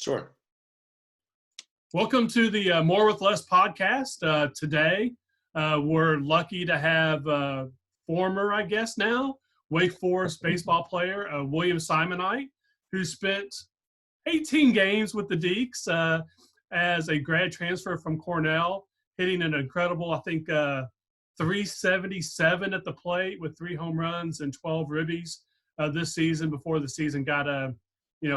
Sure. Welcome to the More with Less podcast. Today, we're lucky to have former, I guess now, Wake Forest baseball player, William Simoneit, who spent 18 games with the Deacs as a grad transfer from Cornell, hitting an incredible, I think, 377 at the plate with 3 home runs and 12 ribbies this season before the season got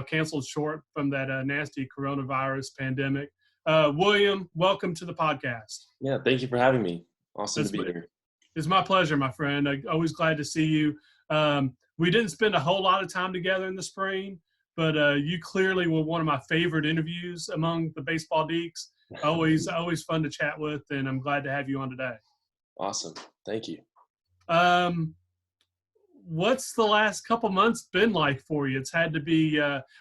canceled short from that nasty coronavirus pandemic. William, welcome to the podcast. Yeah, thank you for having me. Awesome to be here. It's my pleasure, my friend. I'm always glad to see you. We didn't spend a whole lot of time together in the spring, but you clearly were one of my favorite interviews among the baseball Deacs. Always fun to chat with, and I'm glad to have you on today. Awesome. Thank you. What's the last couple months been like for you? It's had to be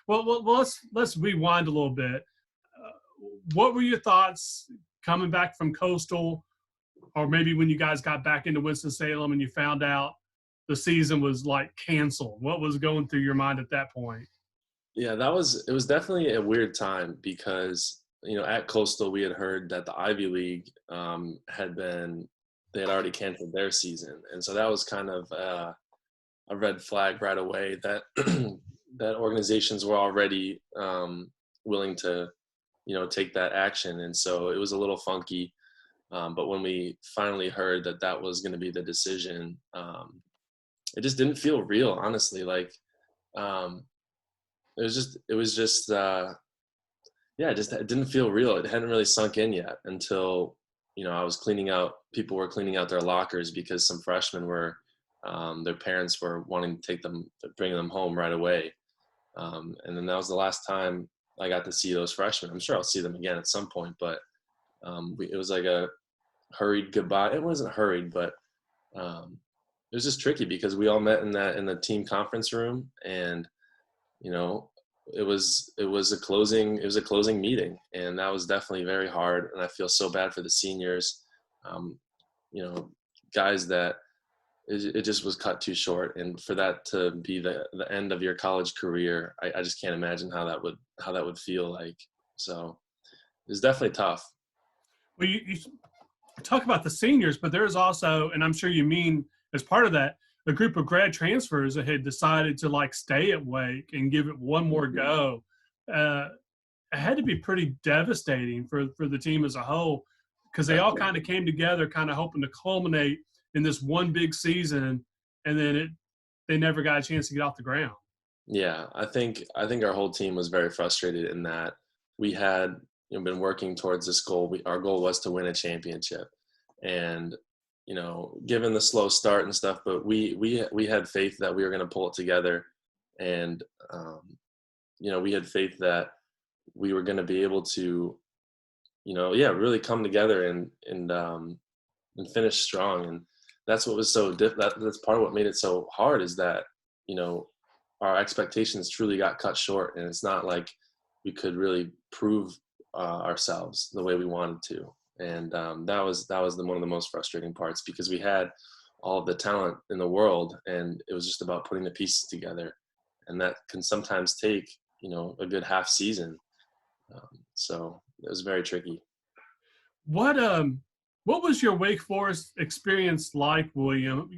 let's rewind a little bit. What were your thoughts coming back from Coastal, or maybe when you guys got back into Winston-Salem and you found out the season was like canceled? What was going through your mind at that point? Yeah, it was definitely a weird time because, at Coastal we had heard that the Ivy League they had already canceled their season. And so that was kind of a red flag right away that that organizations were already willing to, take that action. And so it was a little funky. But when we finally heard that that was going to be the decision, it just didn't feel real, honestly. Like, it didn't feel real. It hadn't really sunk in yet until, I was people were cleaning out their lockers because some freshmen were, their parents were wanting to bring them home right away. And then that was the last time I got to see those freshmen. I'm sure I'll see them again at some point, but it was like a hurried goodbye. It wasn't hurried, but it was just tricky because we all met in the team conference room, and it was a closing meeting, and that was definitely very hard. And I feel so bad for the seniors, guys that it just was cut too short, and for that to be the end of your college career, I just can't imagine how that would feel like. So it's definitely tough. Well, you talk about the seniors, but there's also, and I'm sure you mean as part of that, a group of grad transfers that had decided to stay at Wake and give it one more go. It had to be pretty devastating for the team as a whole, because they all kind of came together, kind of hoping to culminate in this one big season, and then they never got a chance to get off the ground. Yeah, I think our whole team was very frustrated in that we had been working towards this goal. Our goal was to win a championship, and given the slow start and stuff, but we had faith that we were going to pull it together, and we had faith that we were going to be able to really come together and finish strong. And that's what was so that's part of what made it so hard, is that our expectations truly got cut short, and it's not like we could really prove ourselves the way we wanted to. And that was one of the most frustrating parts, because we had all of the talent in the world, and it was just about putting the pieces together, and that can sometimes take a good half season. So it was very tricky. What was your Wake Forest experience like, William?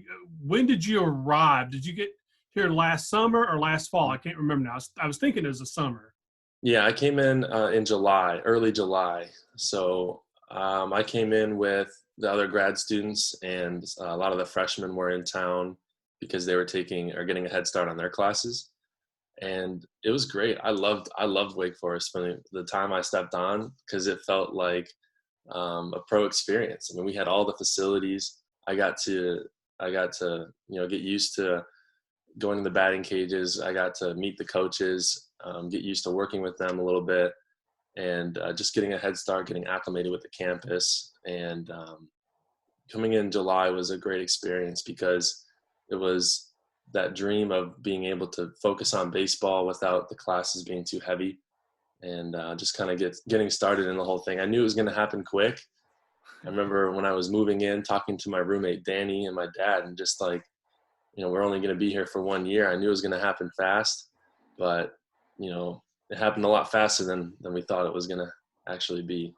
When did you arrive? Did you get here last summer or last fall? I can't remember now. I was thinking it was the summer. Yeah, I came in July, early July. So I came in with the other grad students, and a lot of the freshmen were in town because they were getting a head start on their classes. And it was great. I loved Wake Forest from the time I stepped on, because it felt like a pro experience. I mean, we had all the facilities. I got to get used to going to the batting cages. I got to meet the coaches, get used to working with them a little bit, and just getting a head start, getting acclimated with the campus. And coming in July was a great experience, because it was that dream of being able to focus on baseball without the classes being too heavy, and just kind of getting started in the whole thing. I knew it was going to happen quick. I remember when I was moving in, talking to my roommate Danny and my dad, and just like, we're only going to be here for 1 year. I knew it was going to happen fast, but it happened a lot faster than we thought it was going to actually be.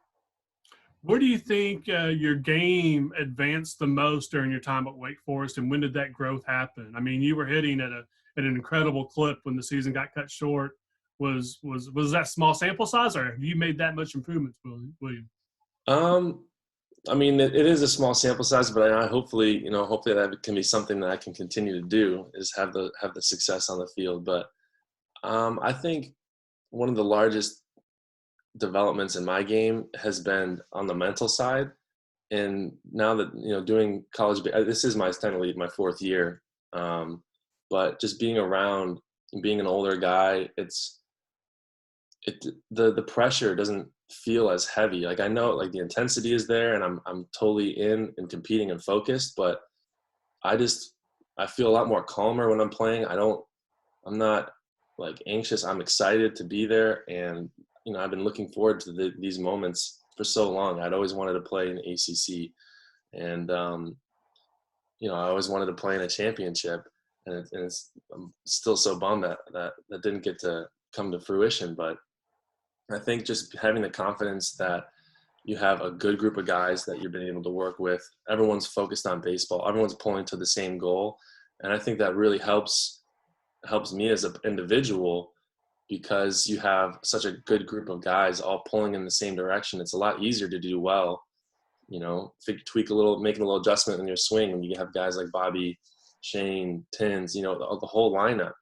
Where do you think your game advanced the most during your time at Wake Forest, and when did that growth happen? I mean, you were hitting at an incredible clip when the season got cut short. Was that small sample size, or have you made that much improvements, William? I mean, it is a small sample size, but hopefully that can be something that I can continue to do, is have the success on the field. But I think one of the largest developments in my game has been on the mental side. And now that, doing college, this is technically my fourth year. But just being around and being an older guy, the pressure doesn't feel as heavy. Like, I know, like, the intensity is there and I'm totally in and competing and focused, but I feel a lot more calmer when I'm playing. I'm not like anxious. I'm excited to be there. And, I've been looking forward to these moments for so long. I'd always wanted to play in the ACC, and, I always wanted to play in a championship, and I'm still so bummed that didn't get to come to fruition. But I think just having the confidence that you have a good group of guys that you've been able to work with, everyone's focused on baseball, everyone's pulling to the same goal. And I think that really helps me as an individual, because you have such a good group of guys all pulling in the same direction. It's a lot easier to do well, tweak a little, making a little adjustment in your swing. And you have guys like Bobby, Shane, Tins, the whole lineup.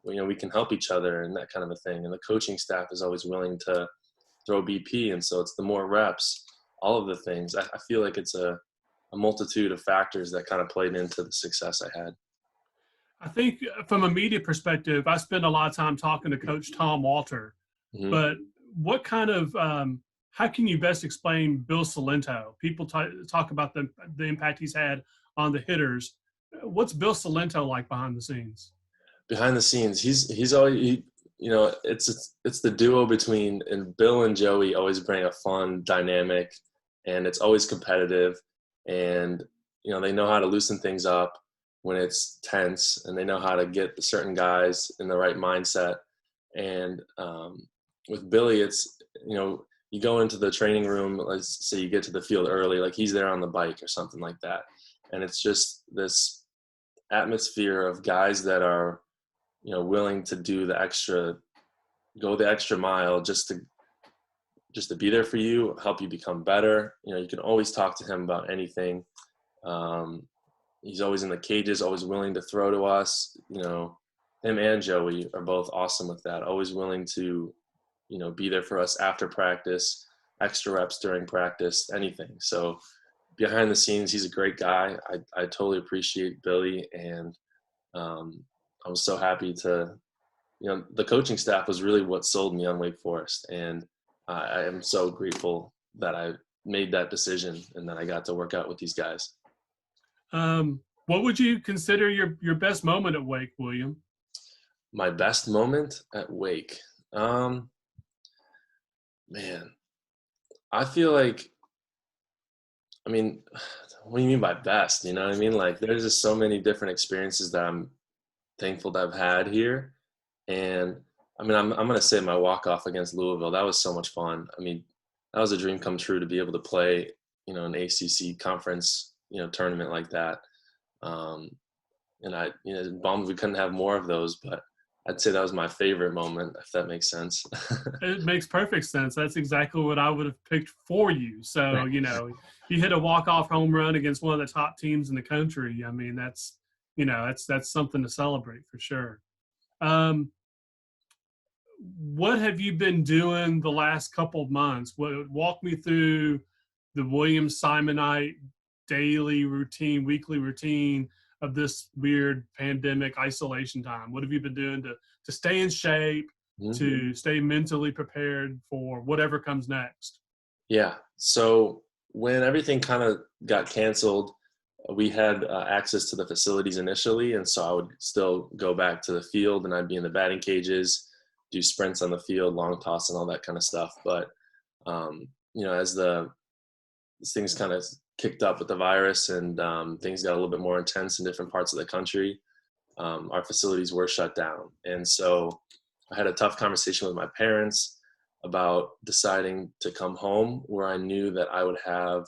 We can help each other and that kind of a thing. And the coaching staff is always willing to throw BP. And so it's the more reps, all of the things. I feel like it's a multitude of factors that kind of played into the success I had. I think from a media perspective, I spend a lot of time talking to Coach Tom Walter. Mm-hmm. But what kind of how can you best explain Bill Salento? People talk about the impact he's had on the hitters. What's Bill Salento like behind the scenes? Behind the scenes, he's always, it's the duo between, and Bill and Joey always bring a fun dynamic, and it's always competitive, and they know how to loosen things up when it's tense, and they know how to get certain guys in the right mindset. And with Billy, it's, you go into the training room, let's say you get to the field early, like he's there on the bike or something like that, and it's just this atmosphere of guys that are willing to go the extra mile just to be there for you, help you become better. You can always talk to him about anything. He's always in the cages, always willing to throw to us. Him and Joey are both awesome with that, always willing to, be there for us after practice, extra reps during practice, anything. So behind the scenes, he's a great guy. I totally appreciate Billy, and I was so happy to, the coaching staff was really what sold me on Wake Forest. And I am so grateful that I made that decision and that I got to work out with these guys. What would you consider your best moment at Wake, William? My best moment at Wake? Man, I feel like, what do you mean by best? You know what I mean? Like, there's just so many different experiences that I'm thankful to have had here. And I'm going to say my walk-off against Louisville, that was so much fun. That was a dream come true to be able to play, an ACC conference, tournament like that. And I, bummed we couldn't have more of those, but I'd say that was my favorite moment, if that makes sense. It makes perfect sense. That's exactly what I would have picked for you. So, you hit a walk-off home run against one of the top teams in the country. That's, that's something to celebrate for sure. What have you been doing the last couple of months? Walk me through the William Simoneit daily routine, weekly routine of this weird pandemic isolation time. What have you been doing to stay in shape, to stay mentally prepared for whatever comes next? Yeah. So when everything kind of got canceled, we had access to the facilities initially. And so I would still go back to the field, and I'd be in the batting cages, do sprints on the field, long toss and all that kind of stuff. But, as things kind of kicked up with the virus and things got a little bit more intense in different parts of the country, our facilities were shut down. And so I had a tough conversation with my parents about deciding to come home, where I knew that I would have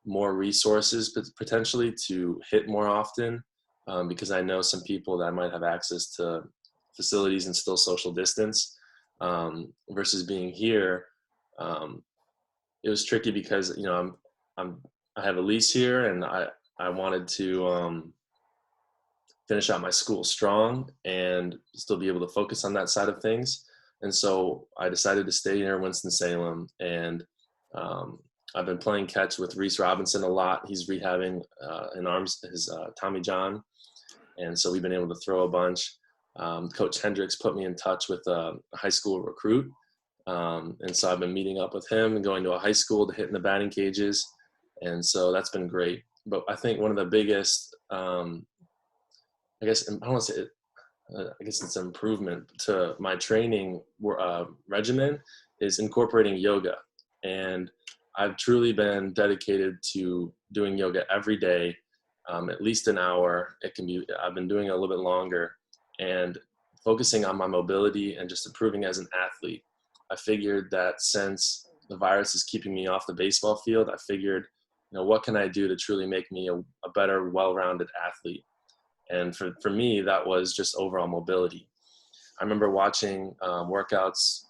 more resources potentially to hit more often, because I know some people that might have access to facilities and still social distance, versus being here. Um, it was tricky because, you know, I have a lease here, and I wanted to finish out my school strong and still be able to focus on that side of things. And so I decided to stay near Winston-Salem, and I've been playing catch with Reese Robinson a lot. He's rehabbing his Tommy John, and so we've been able to throw a bunch. Coach Hendricks put me in touch with a high school recruit, and so I've been meeting up with him and going to a high school to hit in the batting cages, and so that's been great. But I think one of the biggest, I guess I don't want to say I guess it's an improvement to my training regimen is incorporating yoga. And I've truly been dedicated to doing yoga every day, at least an hour. I've been doing it a little bit longer, and focusing on my mobility and just improving as an athlete. I figured that since the virus is keeping me off the baseball field, I figured, you know, what can I do to truly make me a better, well-rounded athlete? And for me, that was just overall mobility. I remember watching workouts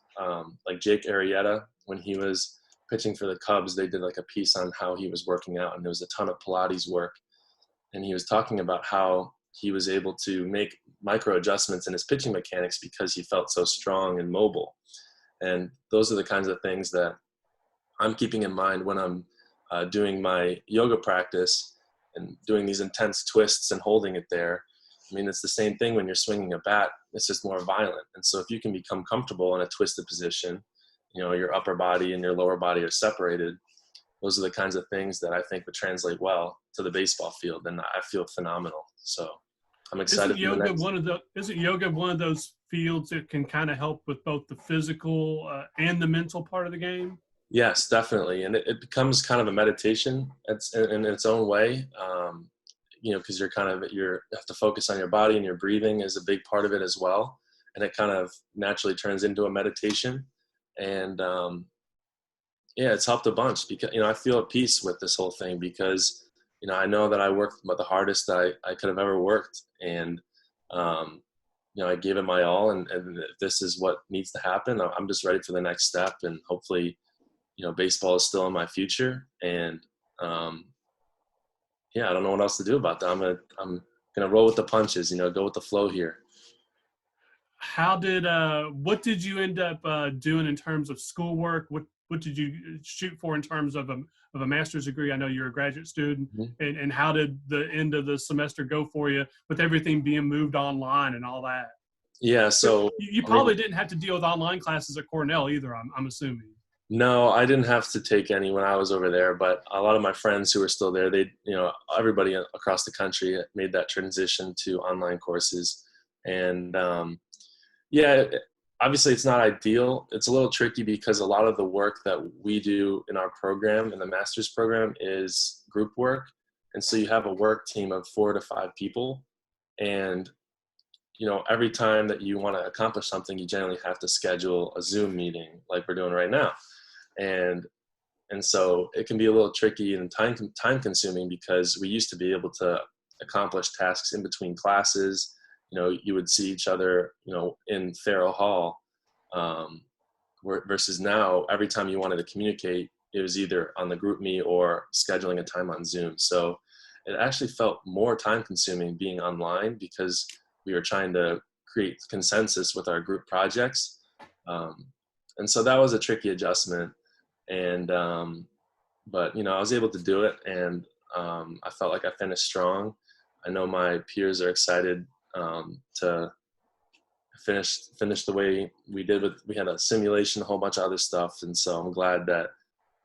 like Jake Arrieta when he was pitching for the Cubs. They did like a piece on how he was working out, and there was a ton of Pilates work. And he was talking about how he was able to make micro adjustments in his pitching mechanics because he felt so strong and mobile. And those are the kinds of things that I'm keeping in mind when I'm doing my yoga practice and doing these intense twists and holding it there. I mean, it's the same thing when you're swinging a bat. It's just more violent. And so if you can become comfortable in a twisted position, you know, your upper body and your lower body are separated. Those are the kinds of things that I think would translate well to the baseball field. And I feel phenomenal. So I'm excited. Isn't yoga one of those fields that can kind of help with both the physical and the mental part of the game? Yes, definitely. And it becomes kind of a meditation in its own way, you know, because you have to focus on your body, and your breathing is a big part of it as well. And it kind of naturally turns into a meditation. And yeah, it's helped a bunch because, you know, I feel at peace with this whole thing because, you know, I know that I worked the hardest I could have ever worked. And, you know, I gave it my all. And if this is what needs to happen, I'm just ready for the next step. And hopefully, you know, baseball is still in my future, and yeah, I don't know what else to do about that. I'm gonna roll with the punches, you know, go with the flow here. What did you end up doing in terms of schoolwork? What did you shoot for in terms of a master's degree? I know you're a graduate student, Mm-hmm. and how did the end of the semester go for you with everything being moved online and all that? Yeah, so You probably didn't have to deal with online classes at Cornell either, I'm assuming. no, I didn't have to take any when I was over there, but a lot of my friends who were still there, you know, everybody across the country made that transition to online courses. And yeah, obviously it's not ideal. It's a little tricky because a lot of the work that we do in our program, in the master's program, is group work. And so you have a work team of 4 to 5 people. And, you know, every time that you want to accomplish something, you generally have to schedule a Zoom meeting like we're doing right now. And so it can be a little tricky and time consuming because we used to be able to accomplish tasks in between classes. You know, you would see each other, you know, in Farrell Hall, versus now every time you wanted to communicate, it was either on the group meet or scheduling a time on Zoom. So it actually felt more time consuming being online because we were trying to create consensus with our group projects. And so that was a tricky adjustment. And, but, you know, I was able to do it, and I felt like I finished strong. I know my peers are excited to finish the way we did. We had a simulation, a whole bunch of other stuff. And so I'm glad that,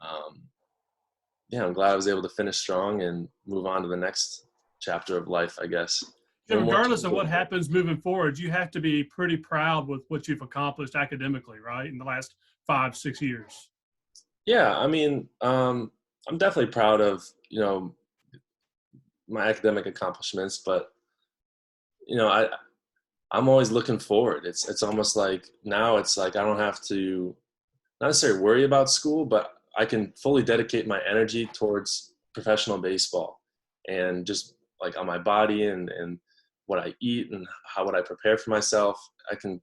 I'm glad I was able to finish strong and move on to the next chapter of life, I guess. So regardless of what happens moving forward, you have to be pretty proud with what you've accomplished academically, right, in the last 5-6 years. Yeah, I mean, I'm definitely proud of, you know, my academic accomplishments, but, you know, I'm always looking forward. It's almost like now it's like I don't have to not necessarily worry about school, but I can fully dedicate my energy towards professional baseball and just like on my body and what I eat and how would I prepare for myself. I can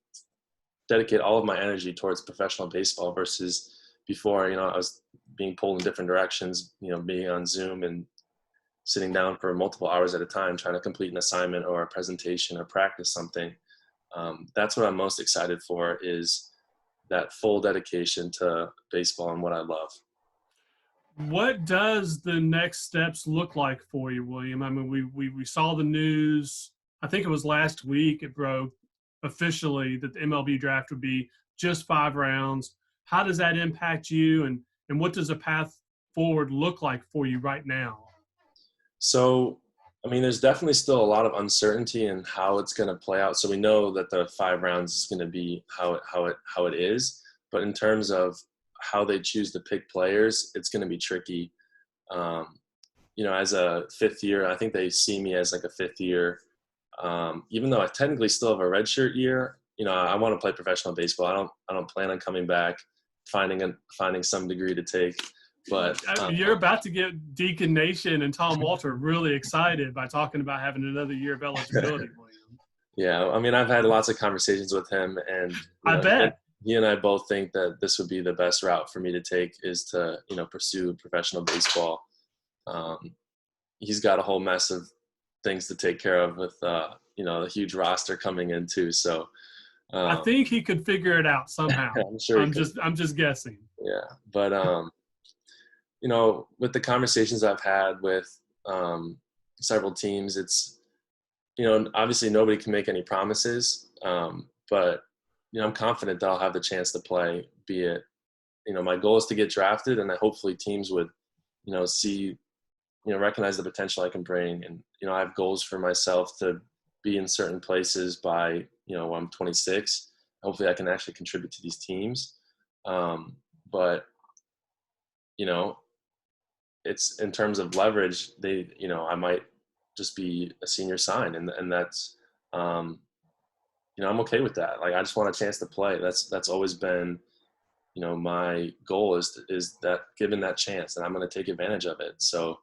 dedicate all of my energy towards professional baseball versus before, I was being pulled in different directions, being on Zoom and sitting down for multiple hours at a time trying to complete an assignment or a presentation or practice something. That's what I'm most excited for, is that full dedication to baseball and what I love. What does the next steps look like for you, William? I mean, we saw the news. I think it was last week it broke officially that the MLB draft would be just 5 rounds. How does that impact you, and what does a path forward look like for you right now? So, I mean, there's definitely still a lot of uncertainty in how it's going to play out. So we know that the 5 rounds is going to be how it is, but in terms of how they choose to pick players, it's going to be tricky. As a fifth year, I think they see me as like a fifth year. Even though I technically still have a redshirt year, I want to play professional baseball. I don't plan on coming back, finding some degree to take. But you're about to get Deacon Nation and Tom Walter really excited by talking about having another year of eligibility, William. Yeah, I mean, I've had lots of conversations with him, and I bet he and I both think that this would be the best route for me to take, is to pursue professional baseball. He's got a whole mess of things to take care of with a huge roster coming in too. So I think he could figure it out somehow. I'm sure. I'm just guessing. Yeah, but with the conversations I've had with several teams, it's obviously nobody can make any promises, but I'm confident that I'll have the chance to play. Be it, my goal is to get drafted, and hopefully teams would see, recognize the potential I can bring, and I have goals for myself to be in certain places by when I'm 26. Hopefully I can actually contribute to these teams, but it's in terms of leverage, I might just be a senior sign, and that's I'm okay with that. Like, I just want a chance to play. That's always been my goal, is that given that chance, and I'm going to take advantage of it. So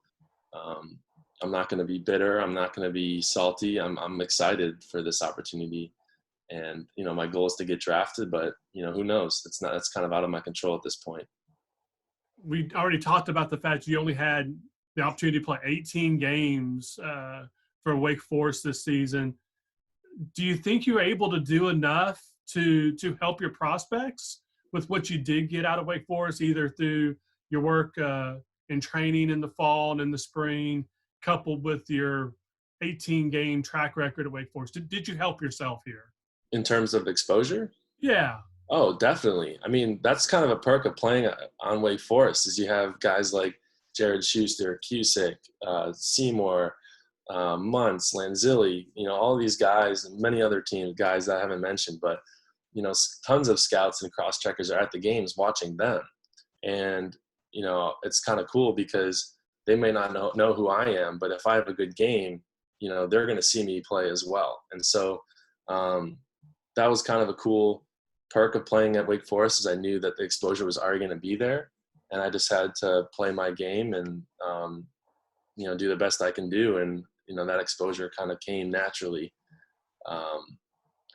I'm not going to be bitter. I'm not going to be salty. I'm excited for this opportunity, and my goal is to get drafted, but who knows? That's kind of out of my control at this point. We already talked about the fact you only had the opportunity to play 18 games for Wake Forest this season. Do you think you were able to do enough to help your prospects with what you did get out of Wake Forest, either through your work in training in the fall and in the spring, coupled with your 18-game track record at Wake Forest? Did you help yourself here? In terms of exposure? Yeah. Oh, definitely. I mean, that's kind of a perk of playing on Wake Forest, is you have guys like Jared Schuster, Cusick, Seymour, Muntz, Lanzilli, all these guys, and many other guys that I haven't mentioned, but, tons of scouts and cross-checkers are at the games watching them. And, it's kind of cool because they may not know who I am, but if I have a good game, they're going to see me play as well. And so that was kind of a cool perk of playing at Wake Forest, is I knew that the exposure was already going to be there, and I just had to play my game and do the best I can do, and that exposure kind of came naturally.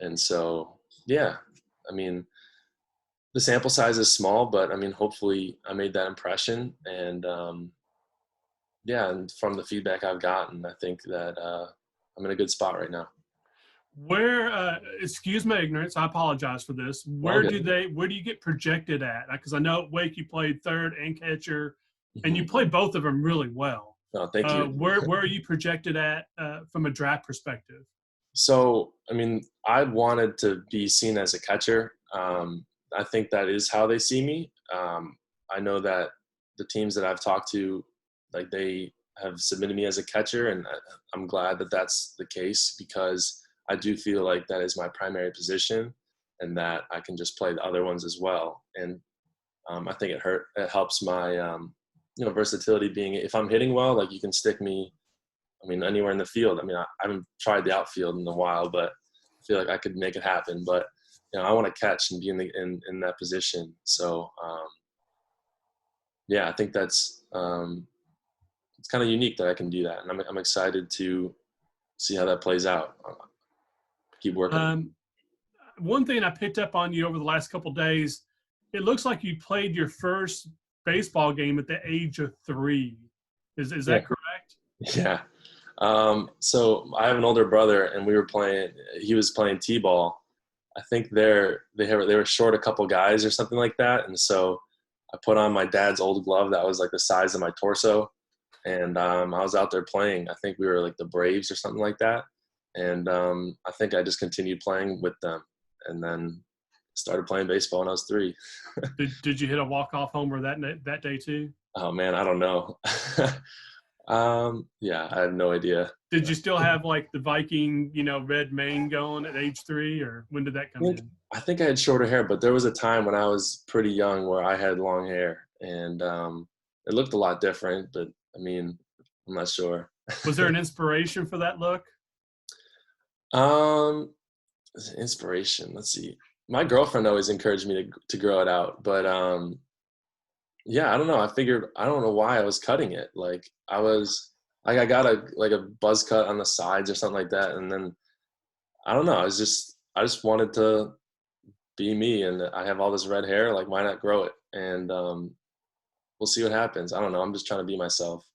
And so yeah, I mean, the sample size is small, but I mean, hopefully I made that impression, and and from the feedback I've gotten, I think that I'm in a good spot right now. Where, excuse my ignorance, I apologize for this. Where do you get projected at? Because I know at Wake you played third and catcher, and you played both of them really well. Oh, thank you. Where are you projected at from a draft perspective? So, I mean, I wanted to be seen as a catcher. I think that is how they see me. I know that the teams that I've talked to, like, they have submitted me as a catcher, and I'm glad that that's the case, because I do feel like that is my primary position, and that I can just play the other ones as well. And I think it helps my versatility, being, if I'm hitting well, like, you can stick me, I mean, anywhere in the field. I mean, I haven't tried the outfield in a while, but feel like I could make it happen, but I want to catch and be in that position. So yeah, I think that's it's kind of unique that I can do that, and I'm excited to see how that plays out. Keep working. One thing I picked up on you over the last couple of days, it looks like you played your first baseball game at the age of 3. Is Yeah. that correct? Yeah. So I have an older brother, and he was playing t-ball. I think they were short a couple guys or something like that, and so I put on my dad's old glove that was like the size of my torso, and I was out there playing. I think we were like the Braves or something like that, and I think I just continued playing with them, and then started playing baseball when I was 3. Did you hit a walk-off homer that day too? Oh man, I don't know. Yeah, I have no idea. Did you still have like the Viking, red mane going at age 3, or when did that come in? I think I had shorter hair, but there was a time when I was pretty young where I had long hair, and it looked a lot different, but I mean, I'm not sure. Was there an inspiration for that look? Inspiration. Let's see. My girlfriend always encouraged me to grow it out, but yeah, I don't know. I don't know why I was cutting it. Like I got a buzz cut on the sides or something like that, and then I don't know. I just wanted to be me, and I have all this red hair. Like, why not grow it? And we'll see what happens. I don't know. I'm just trying to be myself.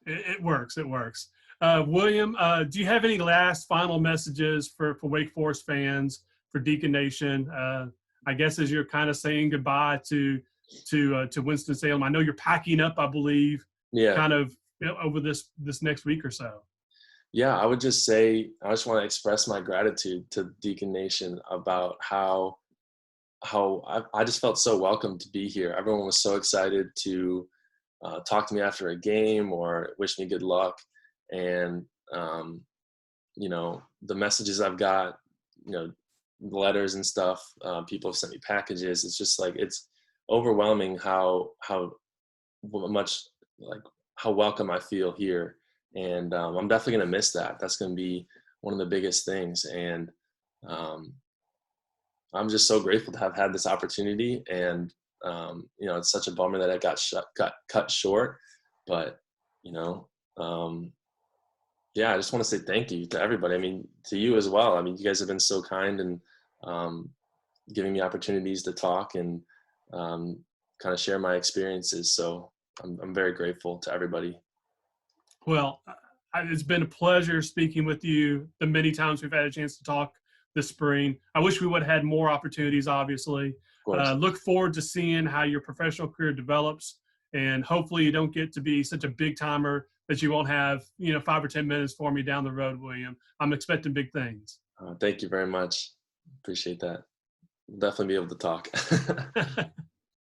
It works. It works. William, do you have any last final messages for Wake Forest fans, for Deacon Nation? I guess as you're kind of saying goodbye to Winston-Salem. I know you're packing up, I believe, Yeah. kind of over this next week or so. Yeah, I would just say I just want to express my gratitude to Deacon Nation about how I just felt so welcome to be here. Everyone was so excited to talk to me after a game or wish me good luck. And, the messages I've got, letters and stuff, people have sent me packages. It's just like, it's overwhelming how much, like, how welcome I feel here. And I'm definitely going to miss that. That's going to be one of the biggest things. And I'm just so grateful to have had this opportunity. And, it's such a bummer that it got cut short. But, yeah, I just want to say thank you to everybody. I mean, to you as well. I mean, you guys have been so kind and giving me opportunities to talk and kind of share my experiences. So I'm very grateful to everybody. Well, it's been a pleasure speaking with you the many times we've had a chance to talk this spring. I wish we would have had more opportunities, obviously. Look forward to seeing how your professional career develops, and hopefully you don't get to be such a big timer that you won't have 5 or 10 minutes for me down the road, William. I'm expecting big things. Thank you very much. Appreciate that. We'll definitely be able to talk.